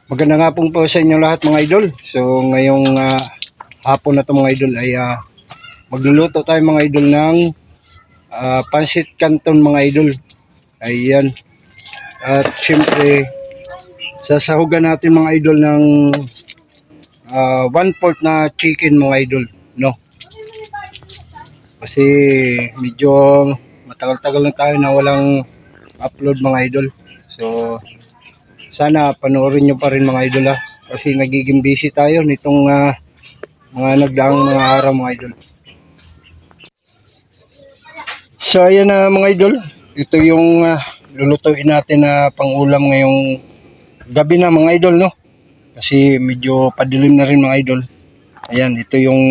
Maganda nga pong po sa inyo lahat mga idol. So ngayong hapon na to mga idol ay magluluto tayo mga idol ng pansit canton mga idol. Ayan. At syempre sasahugan natin mga idol ng 1/4 na chicken mga idol, no? Kasi medyo matagal-tagal na tayo na walang upload mga idol. So sana panoorin nyo pa rin mga idol kasi nagiging busy tayo nitong mga nagdaang mga araw mga idol. So ayan na mga idol, ito yung lulutuin natin na pangulam ngayong gabi na mga idol, no? Kasi medyo padilim na rin mga idol. Ayan, ito yung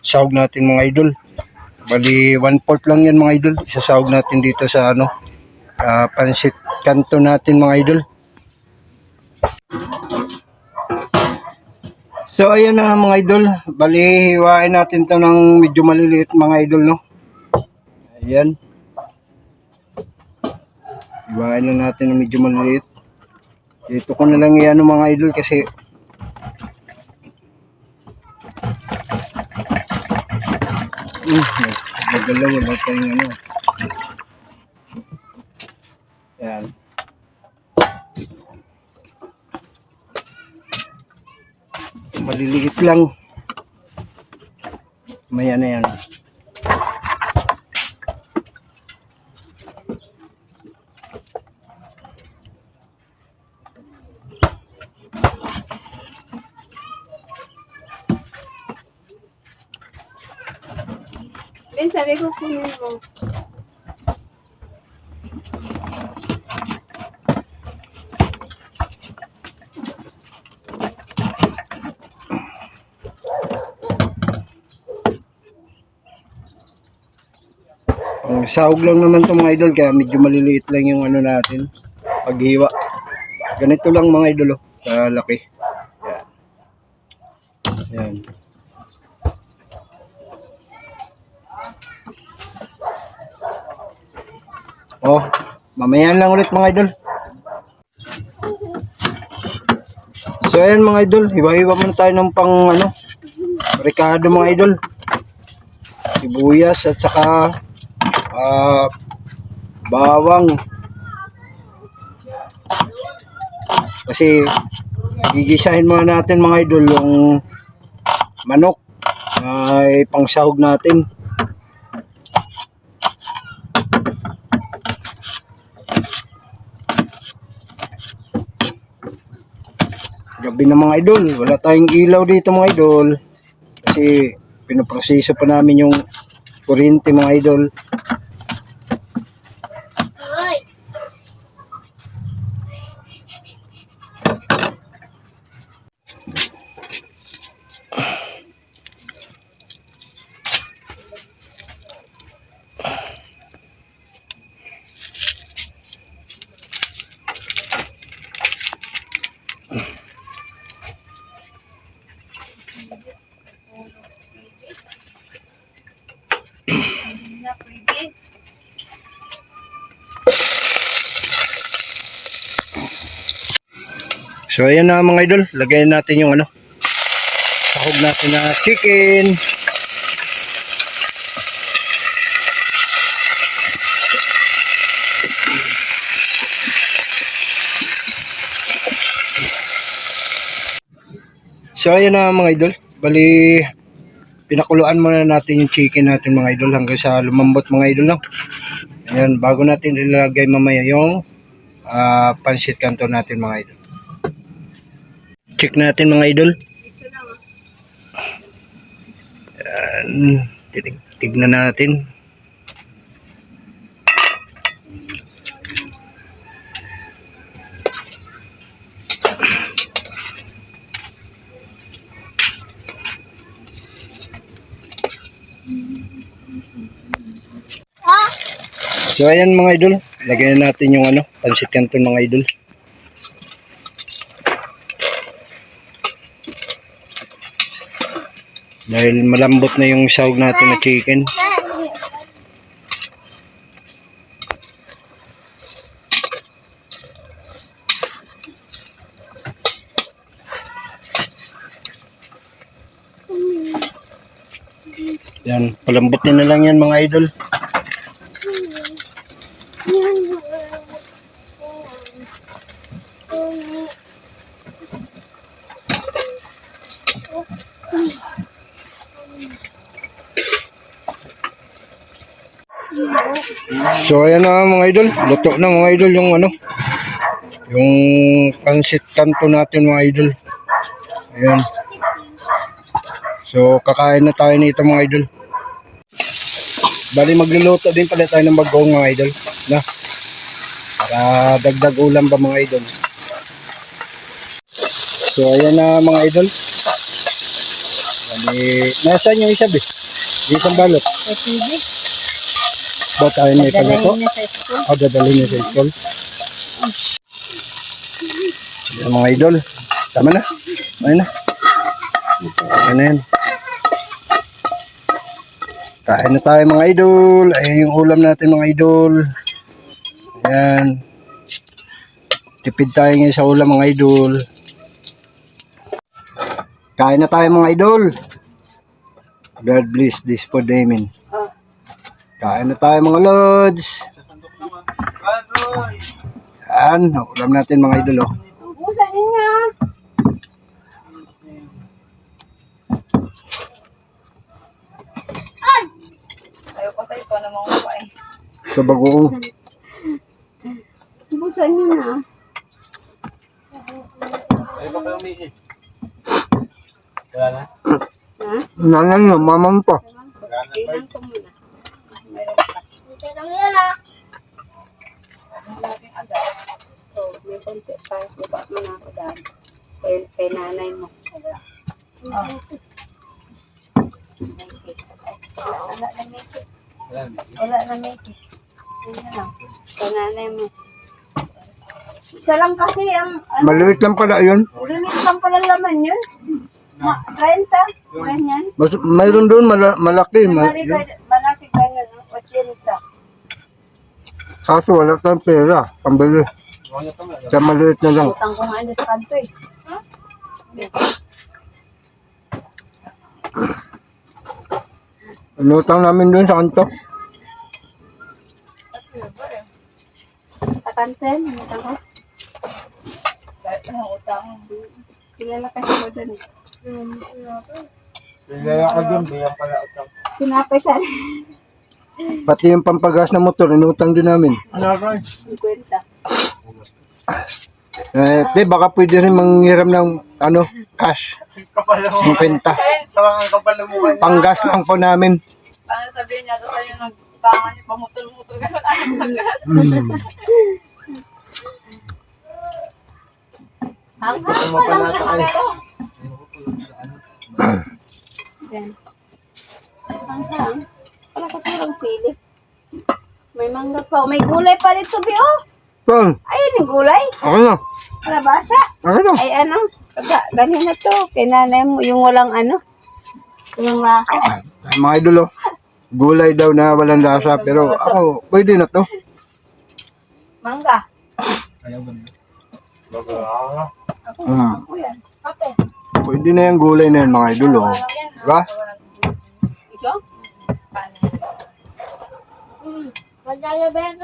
sahog natin mga idol. Bali 1/4 lang yan mga idol, isasahog natin dito sa pansit canton natin mga idol. So ayan na mga idol, bali hiwain natin to ng medyo maliliit mga idol, no? Ayan. Hiwain na natin ng medyo maliliit. Dito ko na lang iyan mga idol kasi magalaw wala tayong ano. Ayan. Maliliit lang. Maya na yan. Ben, sabi ko kunin mo. Ang sahog lang naman to mga idol kaya medyo maliliit lang yung ano natin paghiwa. Ganito lang mga idol kalaki. Yan. Yan. Oh, mamaya lang ulit mga idol. So ayan mga idol, hiwa-hiwa muna tayo ng pang rekado mga idol. Sibuyas at saka bawang. Kasi gigisahin muna natin mga idol yung manok ay pangsahog natin. Gabi na mga idol, wala tayong ilaw dito mga idol kasi pinoproseso pa namin yung kuryente mga idol. So ayan na mga idol, lagayan natin yung sahog natin na chicken. So ayan na mga idol, bali pinakuluan muna natin yung chicken natin mga idol hanggang sa lumambot mga idol, no? Ayan, bago natin ilalagay mamaya yung pansit canton natin mga idol. Check natin mga idol. Ayan, tignan natin. So ayan mga idol, lagyan natin yung pansit canton mga idol. Dahil malambot na yung sahog natin na chicken. Yan, palambutin na lang yan mga idol. So ayan na mga idol, luto na mga idol yung ano, yung pansit kanto natin mga idol. Ayan. So kakain na tayo nito mga idol. Bali magluluto din pala tayo ng bagoong mga idol, na para dagdag ulam ba mga idol. So ayan na mga idol. Bali, nasaan yung isa be? Isang balot. TV. Ba tayo na ipagluto? Dadalhin na sa school. O dadalhin niya sa school. Ayan mga idol. Tama na. Ayun na. Ayan na yan. Kain na tayo mga idol. Ayan yung ulam natin mga idol. Ayan. Tipid tayo ngayon sa ulam mga idol. Kain na tayo mga idol. God bless this food, amen. Kain na tayo mga lods. Ayan. Ulam natin mga idol. Oh. Ubusan niya. Ayaw ko tayo ito namang mukha eh. Sa bagoong. Ubusan niyo na. Wala na? Ha? Nanan nyo, mamam pa. Tingnan ko muna. Meron pa. Ito lang yan ah. Natin agad. Oh, may konti pa. Diba mo na ako daan. Kay nanay mo. Oh. Wala na make it. Wala na make it. Tingnan lang. Kay nanay mo. Isa lang kasi ang ano. Maliit lang pala yun. Ulilit lang pala laman yun. 30. Ganyan. Mayroon doon malaki. Malaki ganyan. 80. Kaso wala tayong pera. Pambili. Sa maliit na lang. Utang ko nga ano sa kanto eh. Inutang namin doon sa kanto. Sa kanten, utang ko. Kahit ang utang. Kilala kasi mo dun eh. Bigaya ka dun, bigyan pala utang. Sinapay sa Pati yung pampagas na motor, inutang din namin. 50. Di, baka pwede rin manghiram ng ano, cash. 50. Parang ang kapal ng mukha niya. Panggas lang po namin. Ano sabihin niya, ito sa'yo nagtangan niya, pamutol-mutol, gano'n ayaw pagkas. Hanggang pa lang sa magano. Yan. Hanggang. Wala ka parang sili. May mangga pa. May gulay pa dito, Bi, oh. Saan? Ayun yung gulay. Ako na. Kalabasa. Ako na. Ay, ano. Ganyan na to. Kinanay mo. Yung walang ano. Yung lasa. Mga idol, oh. Gulay daw na walang lasa. Pero ako, pwede na to. Mangga. Ayaw ba niya? Ako yan. Ate. Pwede na yung gulay na yan, mga idol, oh. Diba? Ikaw? Madaya ba yan?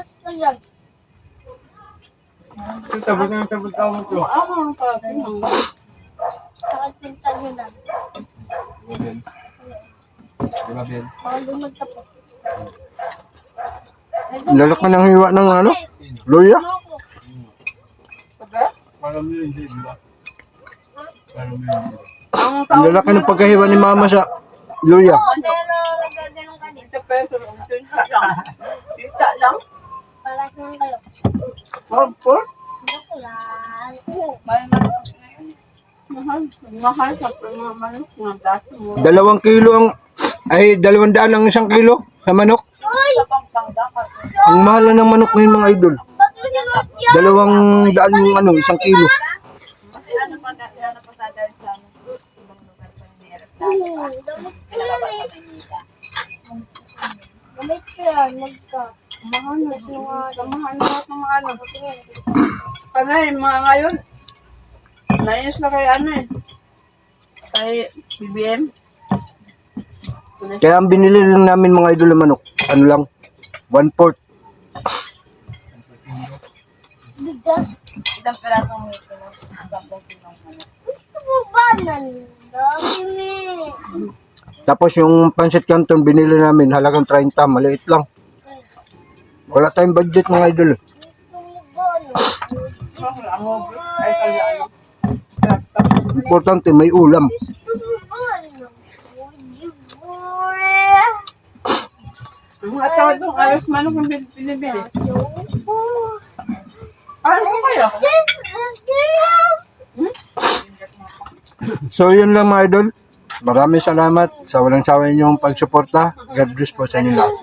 Tabot na yung tabot mo to. Ako ang sabi ng nakatinta nyo na. Diba, Ben? Baka lumagtapos. Lalak ka ng hiwa ng ano? Luya? Parang yun, hindi, diba? Parang yun, hindi. Ang lalaki ng pagkahiwa ni mama sa luya. Pero nagaganon ka dito. Peso lang. Tinta lang. Palas naman kayo. Por? Mahal. Mahal sa mga manok. Mga gato mo. 2 kilo ang, ay 200 ang 1 kilo sa manok. Sa pampanga ka. Ang mahal na ng manok ngayon mga idol. 200 yung ano, 1 kilo. Kasi ano pa sa dahil sa ibang lugar pa yung meron. Pinalabas sa Manila. Gamit ko yan. Mahal na mahal na mga ano. Panay, mga ngayon. Nainis na kay ano eh. Kay BBM. Kaya ang binili lang namin mga idol ng manok, ano lang, 1/4. Bigas. Isang pirasong meat ko lang. 10 kilong manok. Gusto mo ba nan? Dami. Tapos yung pancit canton binili namin halagang 30, maliit lang. Wala tayong budget mga idol. Gusto mo ba Ang over. Ay, kaya ano. Importante may ulam. Gusto mo ba Mga tawad doon, alas manok ang binibili. Ano po kayo? So yun lang mga idol. Maraming salamat sa walang sawa ninyong pagsuporta. God bless po sa inyo lahat.